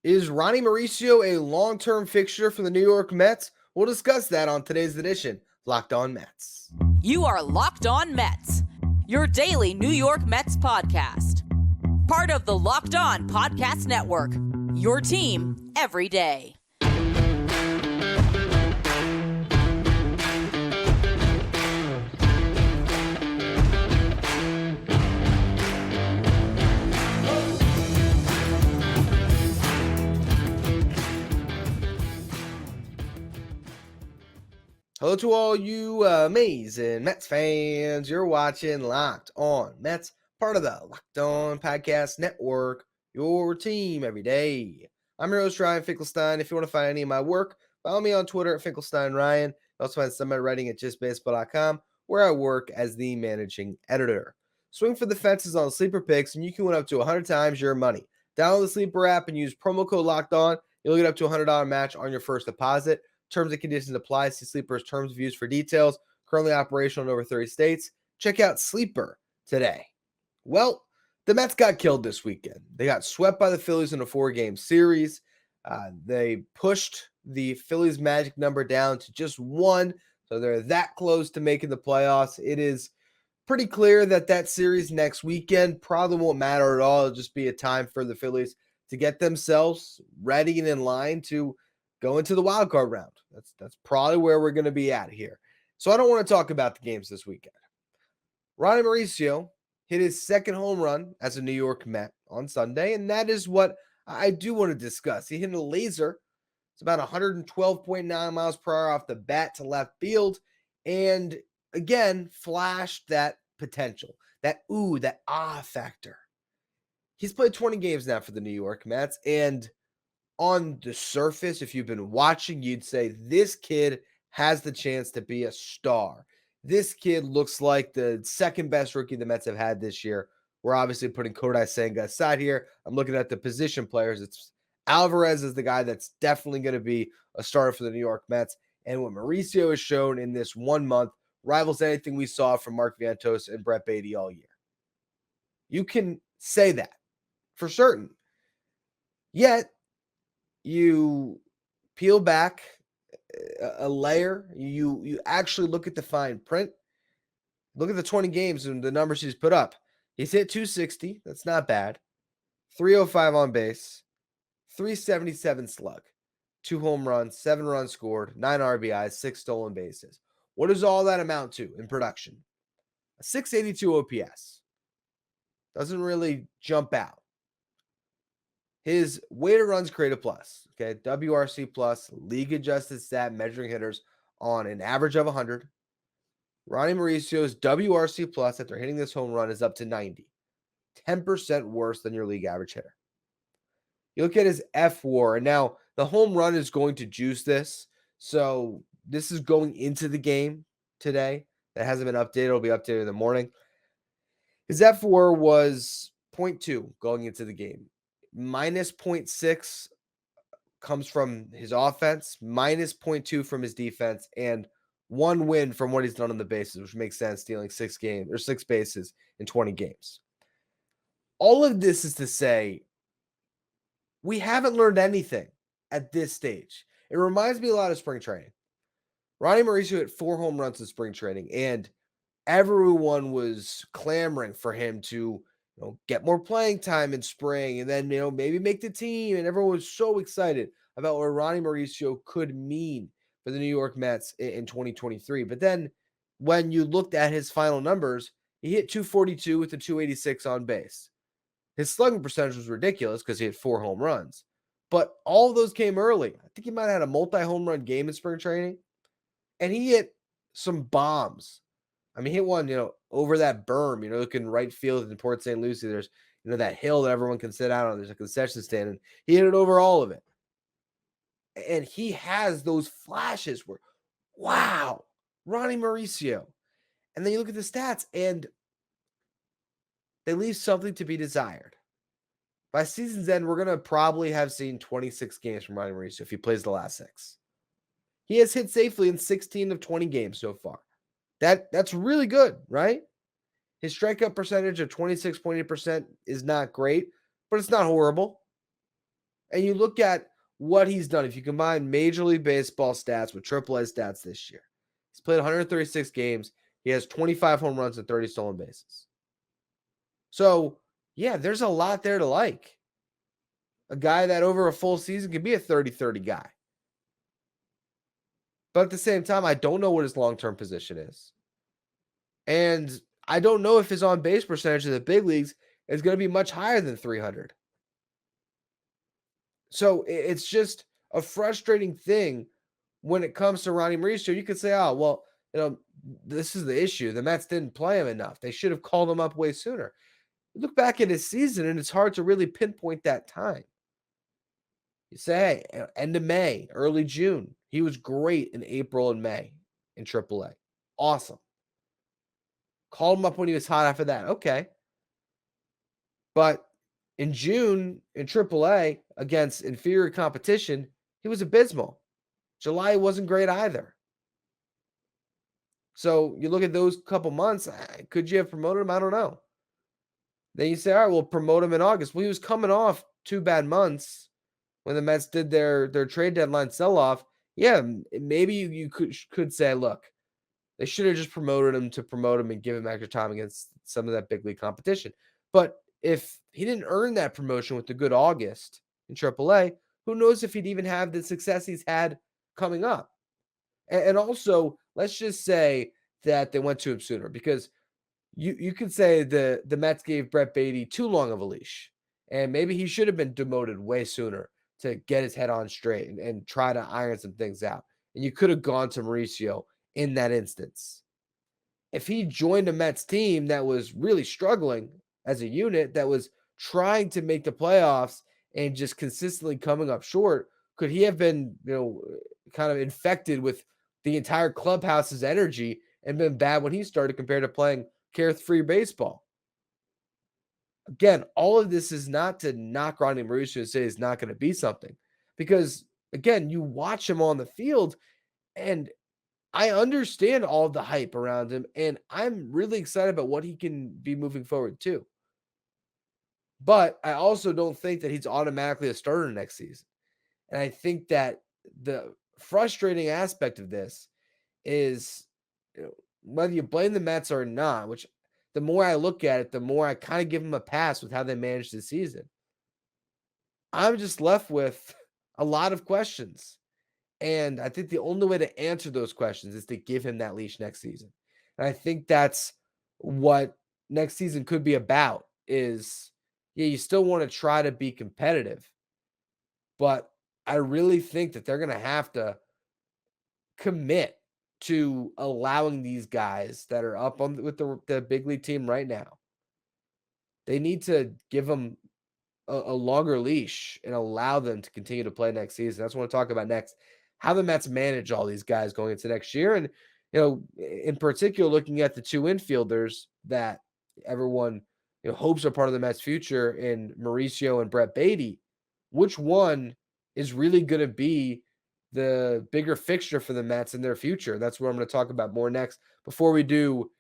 Is Ronny Mauricio a long-term fixture for the New York Mets? We'll discuss that on today's edition, Locked On Mets. You are Locked On Mets, your daily New York Mets podcast. Part of the Locked On Podcast Network, your team every day. Hello to all you amazing Mets fans. You're watching Locked On Mets, part of the Locked On Podcast Network, your team every day. I'm your host, Ryan Finkelstein. If you want to find any of my work, follow me on Twitter at FinkelsteinRyan. You also find some of my writing at JaseBaseball.com, where I work as the managing editor. Swing for the fences on Sleeper Picks, and you can win up to 100 times your money. Download the Sleeper app and use promo code Locked On. You'll get up to a $100 match on your first deposit. Terms and conditions apply. See Sleeper's terms of use for details. Currently operational in over 30 states. Check out Sleeper today. Well, the Mets got killed this weekend. They got swept by the Phillies in a 4-game series. They pushed the Phillies magic number down to just 1, so they're that close to making the playoffs. It is pretty clear that that series next weekend probably won't matter at all. It'll just be a time for the Phillies to get themselves ready and in line to go into the wild card round. That's probably where we're going to be at here. So I don't want to talk about the games this weekend. Ronny Mauricio hit his second home run as a New York Met on Sunday, and that is what I do want to discuss. He hit a laser. It's about 112.9 miles per hour off the bat to left field, and again, flashed that potential, that factor. He's played 20 games now for the New York Mets, and on the surface, if you've been watching, you'd say this kid has the chance to be a star. This kid looks like the second best rookie the Mets have had this year. We're obviously putting Kodai Senga aside here. I'm looking at the position players. It's Alvarez is the guy that's definitely going to be a starter for the New York Mets. And what Mauricio has shown in this 1 month rivals anything we saw from Mark Vientos and Brett Baty all year. You can say that for certain. Yet, you peel back a layer, you actually look at the fine print, look at the 20 games and the numbers he's put up. He's hit 260, that's not bad, 305 on base, 377 slug, 2 home runs, 7 runs scored, 9 RBIs, 6 stolen bases. What does all that amount to in production? A 682 OPS. Doesn't really jump out. His weighted runs created plus, okay, WRC plus, league adjusted stat measuring hitters on an average of 100. Ronny Mauricio's WRC plus after hitting this home run is up to 90, 10% worse than your league average hitter. You look at his F-WAR, and now the home run is going to juice this, so this is going into the game today. That hasn't been updated. It'll be updated in the morning. His F-WAR was 0.2 going into the game. Minus 0.6 comes from his offense, minus 0.2 from his defense, and 1 win from what he's done on the bases, which makes sense, stealing 6 bases in 20 games. All of this is to say, we haven't learned anything at this stage. It reminds me a lot of spring training. Ronny Mauricio hit 4 home runs in spring training, and everyone was clamoring for him to get more playing time in spring and then, maybe make the team. And everyone was so excited about what Ronny Mauricio could mean for the New York Mets in 2023. But then when you looked at his final numbers, he hit 242 with a 286 on base. His slugging percentage was ridiculous because he had 4 home runs. But all of those came early. I think he might have had a multi-home run game in spring training. And he hit some bombs. I mean, he hit one, over that berm, looking right field in Port St. Lucie. There's, that hill that everyone can sit out on. There's a concession stand, and he hit it over all of it. And he has those flashes where, wow, Ronny Mauricio. And then you look at the stats, and they leave something to be desired. By season's end, we're going to probably have seen 26 games from Ronny Mauricio if he plays the last 6. He has hit safely in 16 of 20 games so far. That's really good, right? His strikeout percentage of 26.8% is not great, but it's not horrible. And you look at what he's done. If you combine Major League Baseball stats with AAA stats this year, he's played 136 games. He has 25 home runs and 30 stolen bases. So, yeah, there's a lot there to like. A guy that over a full season can be a 30-30 guy. But at the same time, I don't know what his long-term position is. And I don't know if his on-base percentage in the big leagues is going to be much higher than 300. So it's just a frustrating thing when it comes to Ronny Mauricio. You could say, oh, well, this is the issue. The Mets didn't play him enough. They should have called him up way sooner. You look back at his season, and it's hard to really pinpoint that time. You say, hey, end of May, early June. He was great in April and May in AAA. Awesome. Called him up when he was hot after that. Okay. But in June in AAA against inferior competition, he was abysmal. July wasn't great either. So you look at those couple months, could you have promoted him? I don't know. Then you say, all right, we'll promote him in August. Well, he was coming off 2 bad months when the Mets did their trade deadline sell-off. Yeah, maybe you could say, look, they should have just promoted him to promote him and give him extra time against some of that big league competition. But if he didn't earn that promotion with the good August in AAA, who knows if he'd even have the success he's had coming up. And also, let's just say that they went to him sooner, because you could say the Mets gave Brett Baty too long of a leash, and maybe he should have been demoted way sooner to get his head on straight and try to iron some things out. And you could have gone to Mauricio in that instance. If he joined a Mets team that was really struggling as a unit, that was trying to make the playoffs and just consistently coming up short, could he have been, kind of infected with the entire clubhouse's energy and been bad when he started compared to playing carefree baseball? Again, all of this is not to knock Ronny Mauricio and say he's not going to be something, because, again, you watch him on the field, and I understand all the hype around him, and I'm really excited about what he can be moving forward too. But I also don't think that he's automatically a starter next season. And I think that the frustrating aspect of this is, whether you blame the Mets or not, which the more I look at it, the more I kind of give them a pass with how they managed the season. I'm just left with a lot of questions. And I think the only way to answer those questions is to give him that leash next season. And I think that's what next season could be about is, yeah, you still want to try to be competitive, but I really think that they're going to have to commit to allowing these guys that are up on with the big league team right now. They need to give them a longer leash and allow them to continue to play next season. That's what I want to talk about next. How the Mets manage all these guys going into next year. And, in particular, looking at the 2 infielders that everyone hopes are part of the Mets' future in Mauricio and Brett Baty, which one is really going to be the bigger fixture for the Mets in their future? That's what I'm going to talk about more next. Before we do,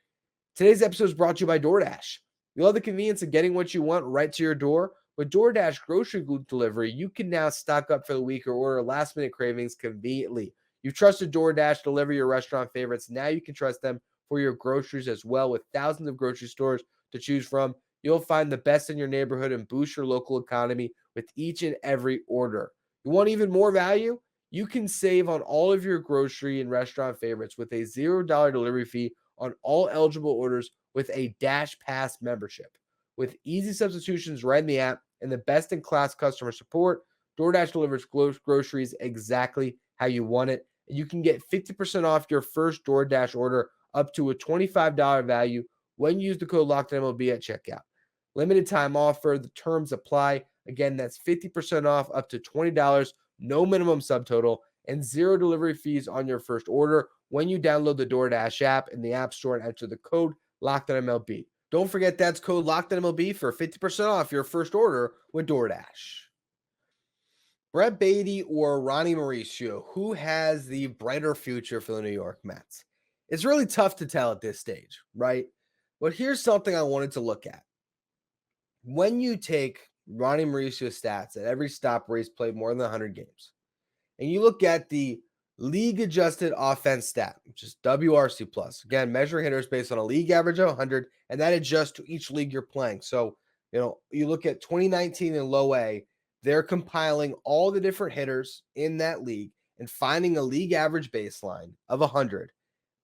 today's episode is brought to you by DoorDash. You love the convenience of getting what you want right to your door? With DoorDash grocery delivery, you can now stock up for the week or order last-minute cravings conveniently. You've trusted DoorDash to deliver your restaurant favorites. Now you can trust them for your groceries as well. With thousands of grocery stores to choose from, you'll find the best in your neighborhood and boost your local economy with each and every order. You want even more value? You can save on all of your grocery and restaurant favorites with a $0 delivery fee on all eligible orders with a Dash Pass membership. With easy substitutions right in the app and the best-in-class customer support, DoorDash delivers groceries exactly how you want it. And you can get 50% off your first DoorDash order up to a $25 value when you use the code LOCKEDONMLB at checkout. Limited time offer. The terms apply. Again, that's 50% off up to $20, no minimum subtotal, and 0 delivery fees on your first order when you download the DoorDash app in the App Store and enter the code LOCKEDONMLB. Don't forget that's code LOCKEDONMLB for 50% off your first order with DoorDash. Brett Baty or Ronny Mauricio, who has the brighter future for the New York Mets? It's really tough to tell at this stage, right? But here's something I wanted to look at. When you take Ronny Mauricio stats at every stop where he's played more than 100 games, and you look at the league adjusted offense stat, which is WRC plus, again, measuring hitters based on a league average of 100, and that adjusts to each league you're playing. So, you look at 2019 in low A, they're compiling all the different hitters in that league and finding a league average baseline of 100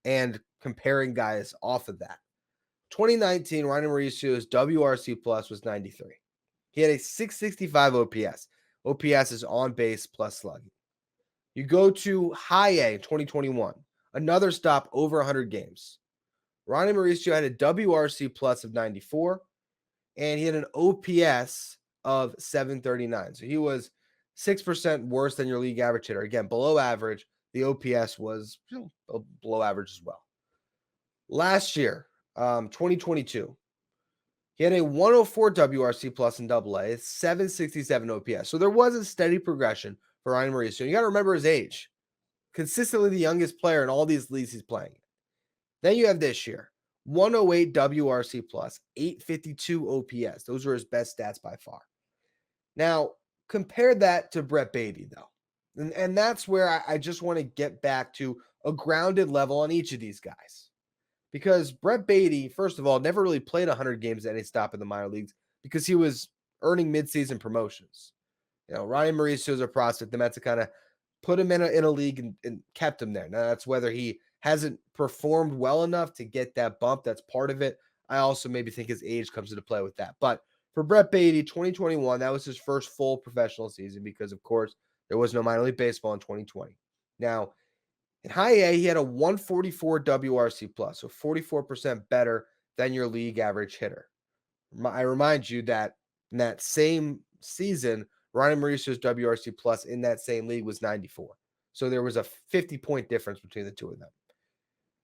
and comparing guys off of that. 2019, Ryan Mauricio's WRC plus was 93. He had a 665 OPS. OPS is on base plus slugging. You go to high A 2021, another stop over 100 games. Ronny Mauricio had a WRC plus of 94, and he had an OPS of 739. So he was 6% worse than your league average hitter. Again, below average. The OPS was below average as well. Last year, 2022, he had a 104 WRC plus in AA, 767 OPS. So there was a steady progression for Ryan Mauricio. You got to remember his age. Consistently the youngest player in all these leagues he's playing. Then you have this year, 108 WRC plus, 852 OPS. Those are his best stats by far. Now, compare that to Brett Baty, though. And that's where I just want to get back to a grounded level on each of these guys. Because Brett Baty, first of all, never really played 100 games at any stop in the minor leagues because he was earning midseason promotions. Ryan Mauricio is a prospect. The Mets have kind of put him in a league and kept him there. Now, that's whether he hasn't performed well enough to get that bump. That's part of it. I also maybe think his age comes into play with that. But for Brett Baty, 2021, that was his first full professional season because, of course, there was no minor league baseball in 2020. Now, in high A, he had a 144 WRC plus, so 44% better than your league average hitter. I remind you that in that same season, Ryan Mauricio's WRC plus in that same league was 94. So there was a 50-point difference between the two of them.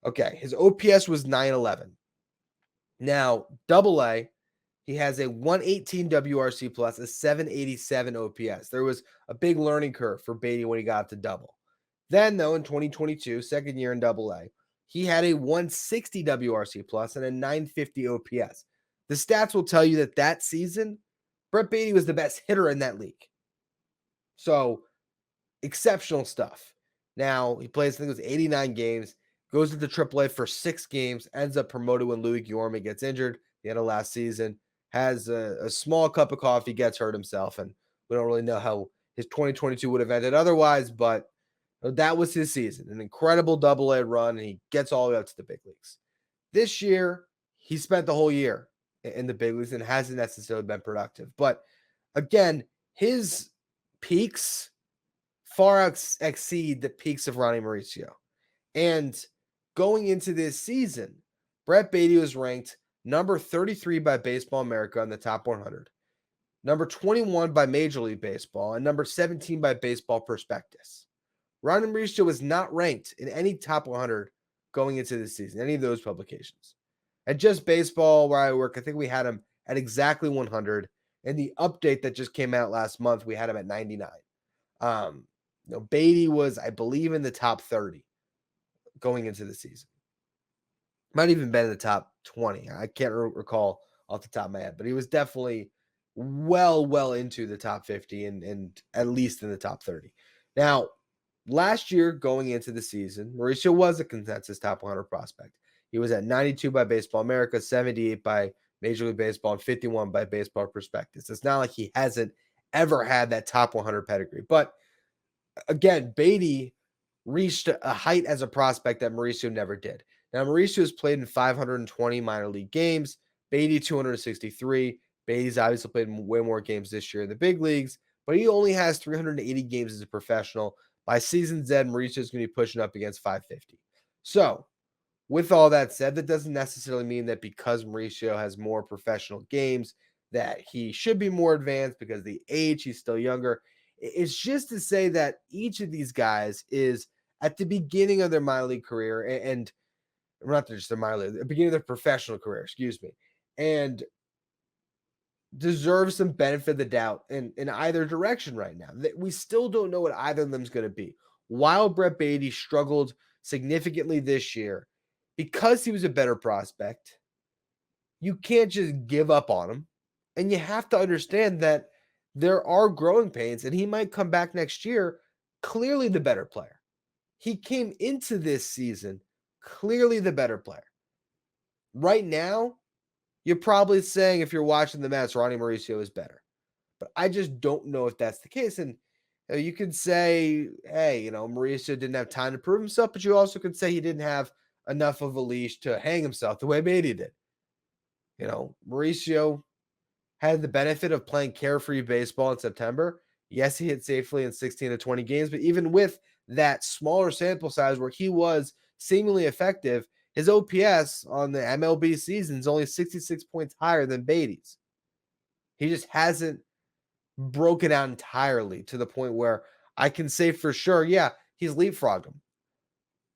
Okay, his OPS was 911. Now, AA, he has a 118 WRC plus, a 787 OPS. There was a big learning curve for Beatty when he got to double. Then, though, in 2022, second year in AA, he had a 160 WRC plus and a 950 OPS. The stats will tell you that season, Brett Baty was the best hitter in that league. So, exceptional stuff. Now, he plays, I think it was 89 games, goes into AAA for 6 games, ends up promoted when Louis Guillorme gets injured at the end of last season, has a small cup of coffee, gets hurt himself, and we don't really know how his 2022 would have ended otherwise, but that was his season, an incredible AA run, and he gets all the way up to the big leagues. This year, he spent the whole year in the big leagues and hasn't necessarily been productive. But again, his peaks far exceed the peaks of Ronny Mauricio. And going into this season, Brett Baty was ranked number 33 by Baseball America in the top 100, number 21 by Major League Baseball, and number 17 by Baseball Prospectus. Ronny Mauricio was not ranked in any top 100 going into this season, any of those publications. At Just Baseball, where I work, I think we had him at exactly 100. And the update that just came out last month, we had him at 99. Beatty was, I believe, in the top 30 going into the season. Might even been in the top 20. I can't recall off the top of my head, but he was definitely well into the top 50 and at least in the top 30. Now, last year, going into the season, Mauricio was a consensus top 100 prospect. He was at 92 by Baseball America, 78 by Major League Baseball, and 51 by Baseball Prospectus. It's not like he hasn't ever had that top 100 pedigree. But again, Beatty reached a height as a prospect that Mauricio never did. Now, Mauricio has played in 520 minor league games, Beatty 263. Beatty's obviously played way more games this year in the big leagues, but he only has 380 games as a professional. By season's end, Mauricio is going to be pushing up against 550. So, with all that said, that doesn't necessarily mean that because Mauricio has more professional games that he should be more advanced because of the age, he's still younger. It's just to say that each of these guys is at the beginning of their minor league career and not just their minor league, the beginning of their professional career, and deserve some benefit of the doubt in either direction right now. We still don't know what either of them is going to be. While Brett Baty struggled significantly this year, because he was a better prospect, you can't just give up on him. And you have to understand that there are growing pains, and he might come back next year clearly the better player. He came into this season clearly the better player. Right now, you're probably saying, if you're watching the Mets, Ronny Mauricio is better. But I just don't know if that's the case. And you could say, hey, Mauricio didn't have time to prove himself, but you also could say he didn't have enough of a leash to hang himself the way Beatty did. Mauricio had the benefit of playing carefree baseball in September. Yes, he hit safely in 16 to 20 games, but even with that smaller sample size where he was seemingly effective, his OPS on the MLB season is only 66 points higher than Beatty's. He just hasn't broken out entirely to the point where I can say for sure, yeah, he's leapfrogged him.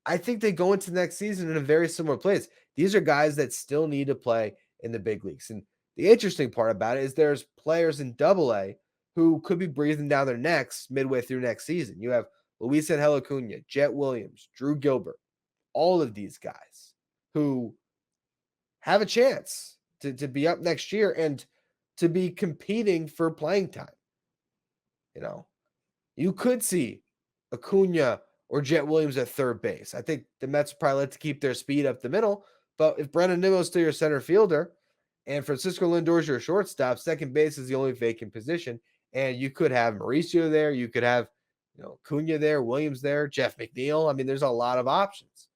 I think they go into next season in a very similar place. These are guys that still need to play in the big leagues. And the interesting part about it is there's players in Double-A who could be breathing down their necks midway through next season. You have Luisangel Acuna, Jet Williams, Drew Gilbert, all of these guys who have a chance to be up next year and to be competing for playing time. You could see Acuna or Jet Williams at third base. I think the Mets probably like to keep their speed up the middle, but if Brandon Nimmo's still your center fielder and Francisco Lindor's your shortstop, second base is the only vacant position, and you could have Mauricio there, you could have Acuna there, Williams there, Jeff McNeil. I mean, there's a lot of options.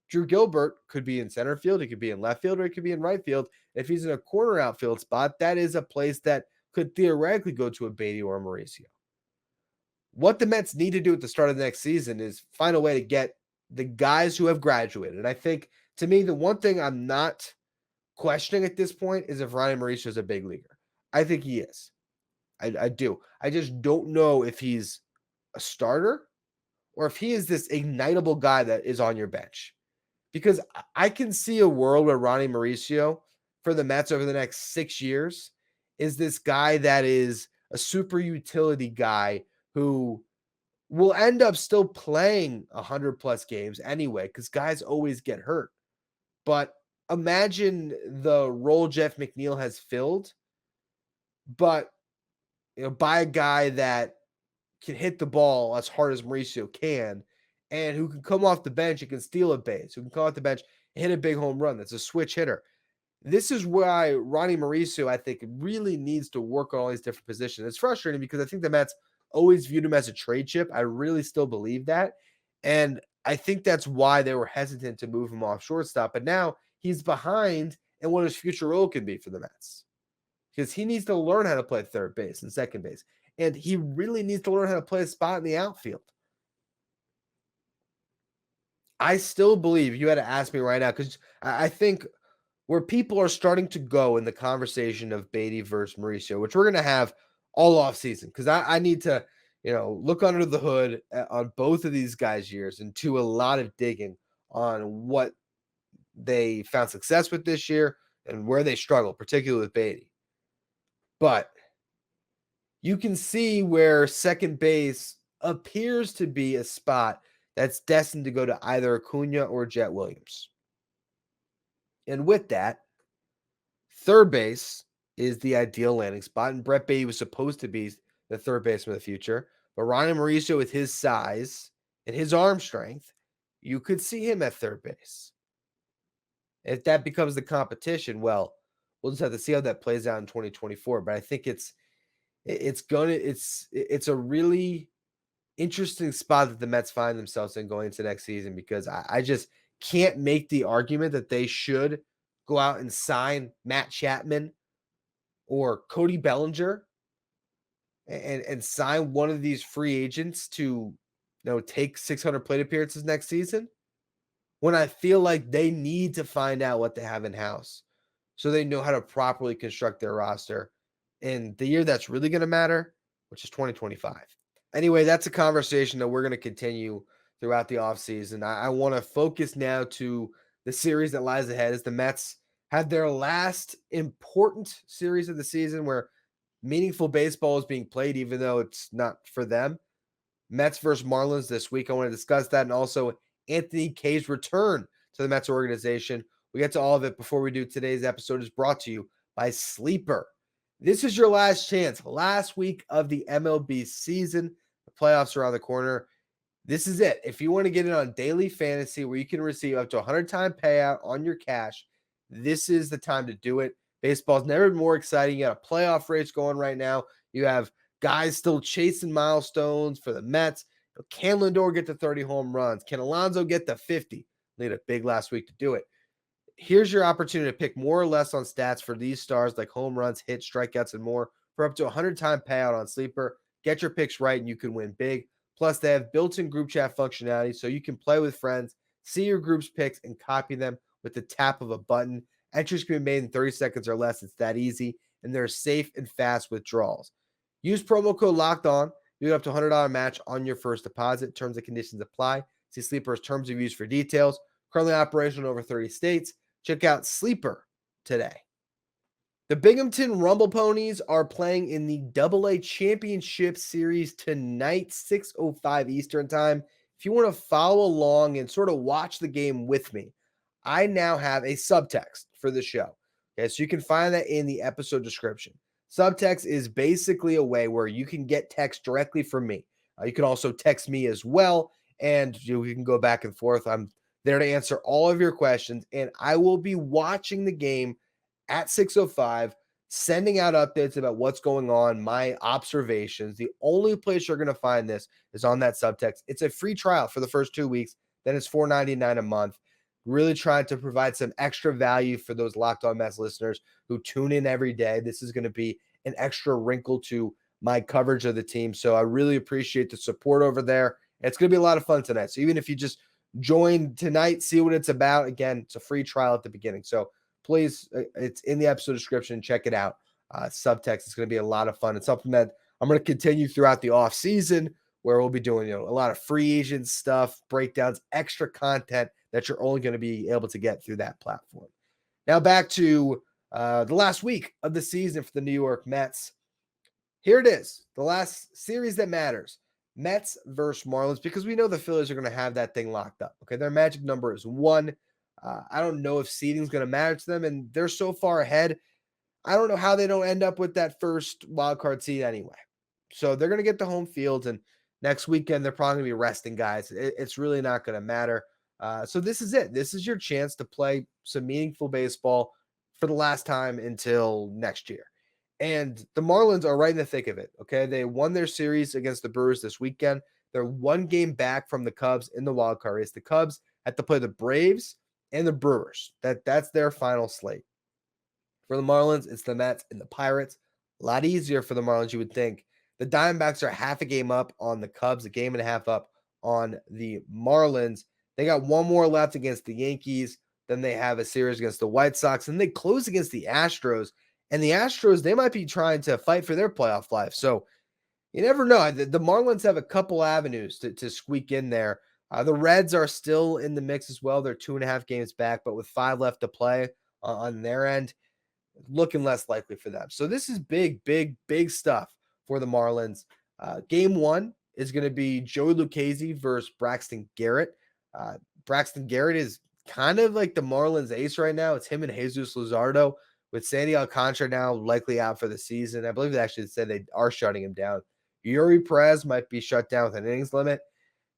Drew Gilbert could be in center field, he could be in left field, or he could be in right field. If he's in a corner outfield spot, that is a place that could theoretically go to a Beatty or a Mauricio. What the Mets need to do at the start of the next season is find a way to get the guys who have graduated. And I think, to me, the one thing I'm not questioning at this point is if Ronny Mauricio is a big leaguer. I think he is. I do. I just don't know if he's a starter or if he is this ignitable guy that is on your bench. Because I can see a world where Ronny Mauricio for the Mets over the next 6 years is this guy that is a super utility guy who will end up still playing 100+ games anyway, because guys always get hurt. But imagine the role Jeff McNeil has filled, but by a guy that can hit the ball as hard as Mauricio can, and who can come off the bench and can steal a base, who can come off the bench and hit a big home run. That's a switch hitter. This is why Ronny Mauricio, I think, really needs to work on all these different positions. It's frustrating because I think the Mets always viewed him as a trade chip. I really still believe that. And I think that's why they were hesitant to move him off shortstop. But now he's behind in what his future role can be for the Mets. Because he needs to learn how to play third base and second base. And he really needs to learn how to play a spot in the outfield. I still believe, you had to ask me right now, because I think where people are starting to go in the conversation of Beatty versus Mauricio, which we're going to have all off season, because I need to, look under the hood on both of these guys' years and do a lot of digging on what they found success with this year and where they struggle, particularly with Beatty. But you can see where second base appears to be a spot that's destined to go to either Acuna or Jet Williams. And with that, third base is the ideal landing spot. And Brett Baty was supposed to be the third baseman of the future. But Ronny Mauricio, with his size and his arm strength, you could see him at third base. If that becomes the competition, well, we'll just have to see how that plays out in 2024. But I think it's a really interesting spot that the Mets find themselves in going into next season, because I just can't make the argument that they should go out and sign Matt Chapman or Cody Bellinger and sign one of these free agents to take 600 plate appearances next season, when I feel like they need to find out what they have in house so they know how to properly construct their roster in the year that's really going to matter, which is 2025. Anyway, that's a conversation that we're going to continue throughout the offseason. I want to focus now to the series that lies ahead as the Mets have their last important series of the season where meaningful baseball is being played, even though it's not for them. Mets versus Marlins this week. I want to discuss that, and also Anthony Kay's return to the Mets organization. We get to all of it. Before we do, today's episode is brought to you by Sleeper. This is your last chance. Last week of the MLB season. The playoffs are around the corner. This is it. If you want to get in on daily fantasy where you can receive up to 100-time payout on your cash, this is the time to do it. Baseball's never been more exciting. You got a playoff race going right now. You have guys still chasing milestones for the Mets. Can Lindor get to 30 home runs? Can Alonso get to 50? Need a big last week to do it. Here's your opportunity to pick more or less on stats for these stars like home runs, hits, strikeouts, and more for up to 100-time payout on Sleeper. Get your picks right and you can win big. Plus, they have built-in group chat functionality so you can play with friends, see your group's picks, and copy them with the tap of a button. Entries can be made in 30 seconds or less. It's that easy, and they're safe and fast withdrawals. Use promo code LOCKEDON. You get up to $100 match on your first deposit. Terms and conditions apply. See Sleeper's terms of use for details. Currently operational in over 30 states. Check out Sleeper today. The Binghamton Rumble Ponies are playing in the AA Championship Series tonight, 6:05 Eastern Time. If you want to follow along and sort of watch the game with me, I now have a subtext for the show. Okay, so you can find that in the episode description. Subtext is basically a way where you can get text directly from me. You can also text me as well, and we can go back and forth. I'm there to answer all of your questions, and I will be watching the game at 6:05, sending out updates about what's going on, my observations. The only place you're going to find this is on that subtext. It's a free trial for the first 2 weeks. Then it's $4.99 a month. Really trying to provide some extra value for those Locked On Mets listeners who tune in every day. This is going to be an extra wrinkle to my coverage of the team. So I really appreciate the support over there. It's going to be a lot of fun tonight. So even if you just join tonight, see what it's about. Again, it's a free trial at the beginning. So please, it's in the episode description. Check it out. Subtext is going to be a lot of fun. It's something that I'm going to continue throughout the off season, where we'll be doing, a lot of free agent stuff, breakdowns, extra content that you're only going to be able to get through that platform. Now back to the last week of the season for the New York Mets. Here it is, the last series that matters. Mets versus Marlins, because we know the Phillies are going to have that thing locked up. Okay, their magic number is 1. I don't know if seeding is going to matter to them, and they're so far ahead. I don't know how they don't end up with that first wild card seed anyway. So they're going to get the home field, and next weekend they're probably going to be resting guys. It's really not going to matter. So this is it. This is your chance to play some meaningful baseball for the last time until next year. And the Marlins are right in the thick of it. Okay, they won their series against the Brewers this weekend. They're 1 game back from the Cubs in the wild card race. The Cubs had to play the Braves and the Brewers. That's their final slate. For the Marlins, it's the Mets and the Pirates. A lot easier for the Marlins, you would think. The Diamondbacks are half a game up on the Cubs, a game and a half up on the Marlins. They got 1 more left against the Yankees. Then they have a series against the White Sox, and they close against the Astros. And the Astros, they might be trying to fight for their playoff life. So you never know. The Marlins have a couple avenues to squeak in there. The Reds are still in the mix as well. They're 2.5 games back, but with 5 left to play on their end, looking less likely for them. So this is big, big, big stuff for the Marlins. Game 1 is going to be Joey Lucchesi versus Braxton Garrett. Braxton Garrett is kind of like the Marlins ace right now. It's him and Jesus Luzardo, with Sandy Alcantara now likely out for the season. I believe they actually said they are shutting him down. Yuri Perez might be shut down with an innings limit.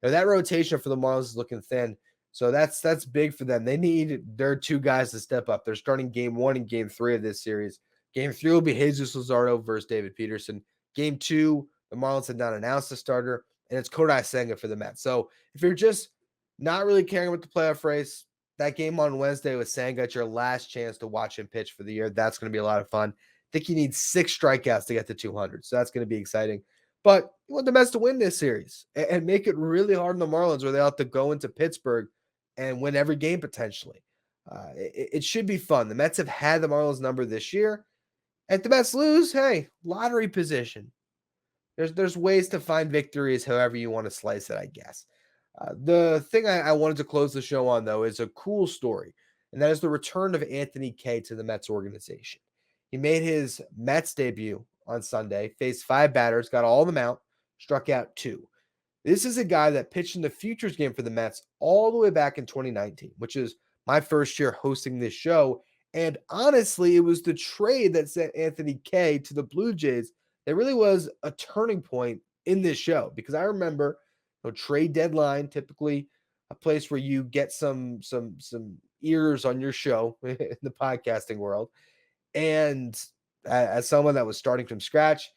Now, that rotation for the Marlins is looking thin. So that's big for them. They need their 2 guys to step up. They're starting game 1 and game 3 of this series. Game 3 will be Jesus Luzardo versus David Peterson. Game 2, the Marlins have not announced a starter, and it's Kodai Senga for the Mets. So if you're just not really caring about the playoff race, that game on Wednesday with Senga, it's your last chance to watch him pitch for the year. That's going to be a lot of fun. I think he needs 6 strikeouts to get to 200, so that's going to be exciting. But you want the Mets to win this series and make it really hard on the Marlins, where they have to go into Pittsburgh and win every game potentially. It should be fun. The Mets have had the Marlins number this year. If the Mets lose, hey, lottery position. There's ways to find victories however you want to slice it, I guess. The thing I wanted to close the show on, though, is a cool story, and that is the return of Anthony Kay to the Mets organization. He made his Mets debut on Sunday, faced 5 batters, got all of them out, struck out 2. This is a guy that pitched in the Futures game for the Mets all the way back in 2019, which is my first year hosting this show. And honestly, it was the trade that sent Anthony Kay to the Blue Jays that really was a turning point in this show, because I remember, trade deadline, typically a place where you get some ears on your show in the podcasting world. And as someone that was starting from scratch,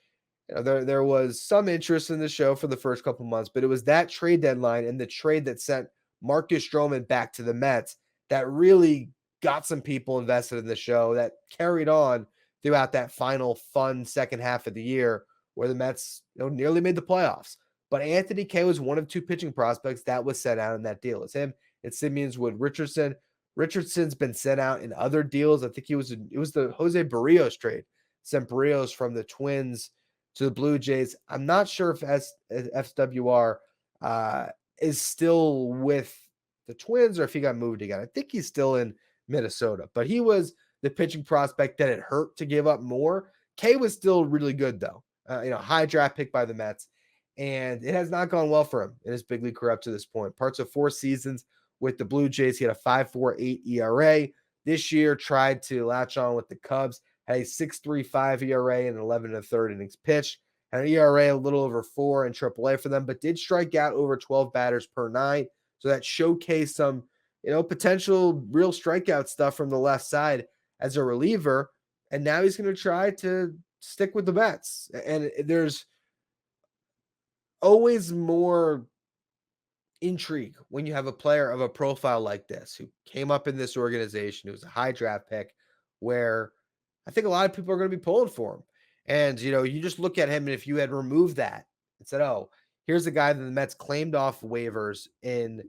there was some interest in the show for the first couple months, but it was that trade deadline and the trade that sent Marcus Stroman back to the Mets that really got some people invested in the show, that carried on throughout that final fun second half of the year where the Mets nearly made the playoffs. But Anthony Kay was one of two pitching prospects that was sent out in that deal. It's him and Simeons Wood Richardson. Richardson's been sent out in other deals. I think it was the Jose Barrios trade. Sent Barrios from the Twins to the Blue Jays. I'm not sure if FWR is still with the Twins or if he got moved again. I think he's still in Minnesota, but he was the pitching prospect that it hurt to give up more. Kay was still really good though. High draft pick by the Mets, and it has not gone well for him in his big league career up to this point. Parts of 4 seasons with the Blue Jays, he had a 5.48 ERA. This year, tried to latch on with the Cubs, had a 6.35 ERA and 11 1/3 innings pitched, had an ERA a little over 4 in AAA for them, but did strike out over 12 batters per 9. So that showcased some, potential real strikeout stuff from the left side as a reliever. And now he's going to try to stick with the Mets. And there's always more intrigue when you have a player of a profile like this who came up in this organization, who was a high draft pick, where I think a lot of people are going to be pulling for him. And, you just look at him, and if you had removed that and said, oh, here's a guy that the Mets claimed off waivers in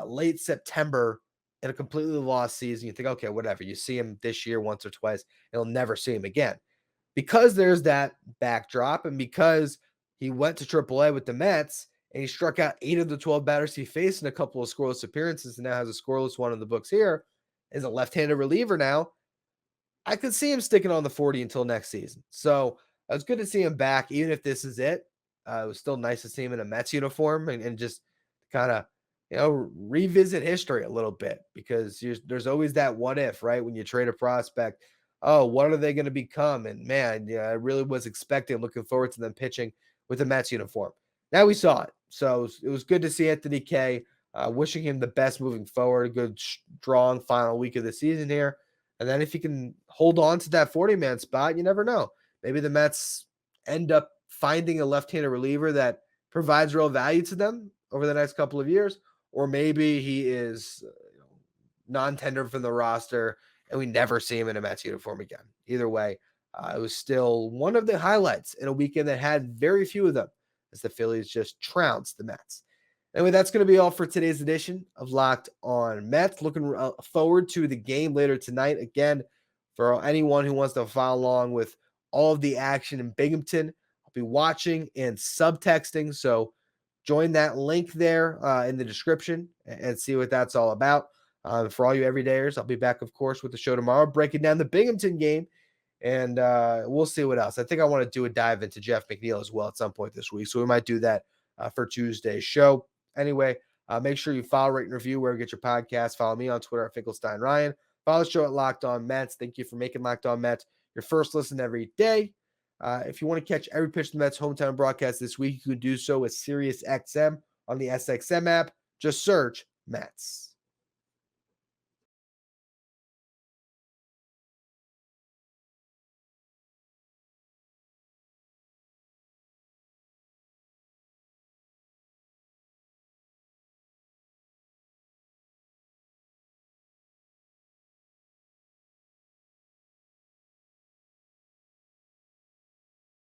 late September in a completely lost season, you think, okay, whatever. You see him this year once or twice, and you'll never see him again. Because there's that backdrop, and because he went to AAA with the Mets, and he struck out 8 of the 12 batters he faced in a couple of scoreless appearances, and now has a scoreless one in the books here, is a left-handed reliever now, I could see him sticking on the 40 until next season. So it was good to see him back, even if this is it. It was still nice to see him in a Mets uniform and just kind of, revisit history a little bit, because there's always that what if, right? When you trade a prospect, oh, what are they going to become? And man, I really was looking forward to them pitching with the Mets uniform. Now we saw it. So it was good to see Anthony Kay. Wishing him the best moving forward. A good, strong final week of the season here. And then if he can hold on to that 40-man spot, you never know. Maybe the Mets end up finding a left-handed reliever that provides real value to them over the next couple of years. Or maybe he is non-tendered from the roster and we never see him in a Mets uniform again. Either way, it was still one of the highlights in a weekend that had very few of them, as the Phillies just trounced the Mets. Anyway, that's going to be all for today's edition of Locked On Mets. Looking forward to the game later tonight. Again, for anyone who wants to follow along with all of the action in Binghamton, I'll be watching and subtexting. So join that link there in the description and see what that's all about. For all you everydayers, I'll be back, of course, with the show tomorrow, breaking down the Binghamton game. And we'll see what else. I think I want to do a dive into Jeff McNeil as well at some point this week. So we might do that for Tuesday's show. Anyway, make sure you follow, rate, and review wherever you get your podcast. Follow me on Twitter at Finkelstein Ryan. Follow the show at Locked On Mets. Thank you for making Locked On Mets your first listen every day. If you want to catch every pitch of the Mets hometown broadcast this week, you can do so with SiriusXM on the SXM app. Just search Mets.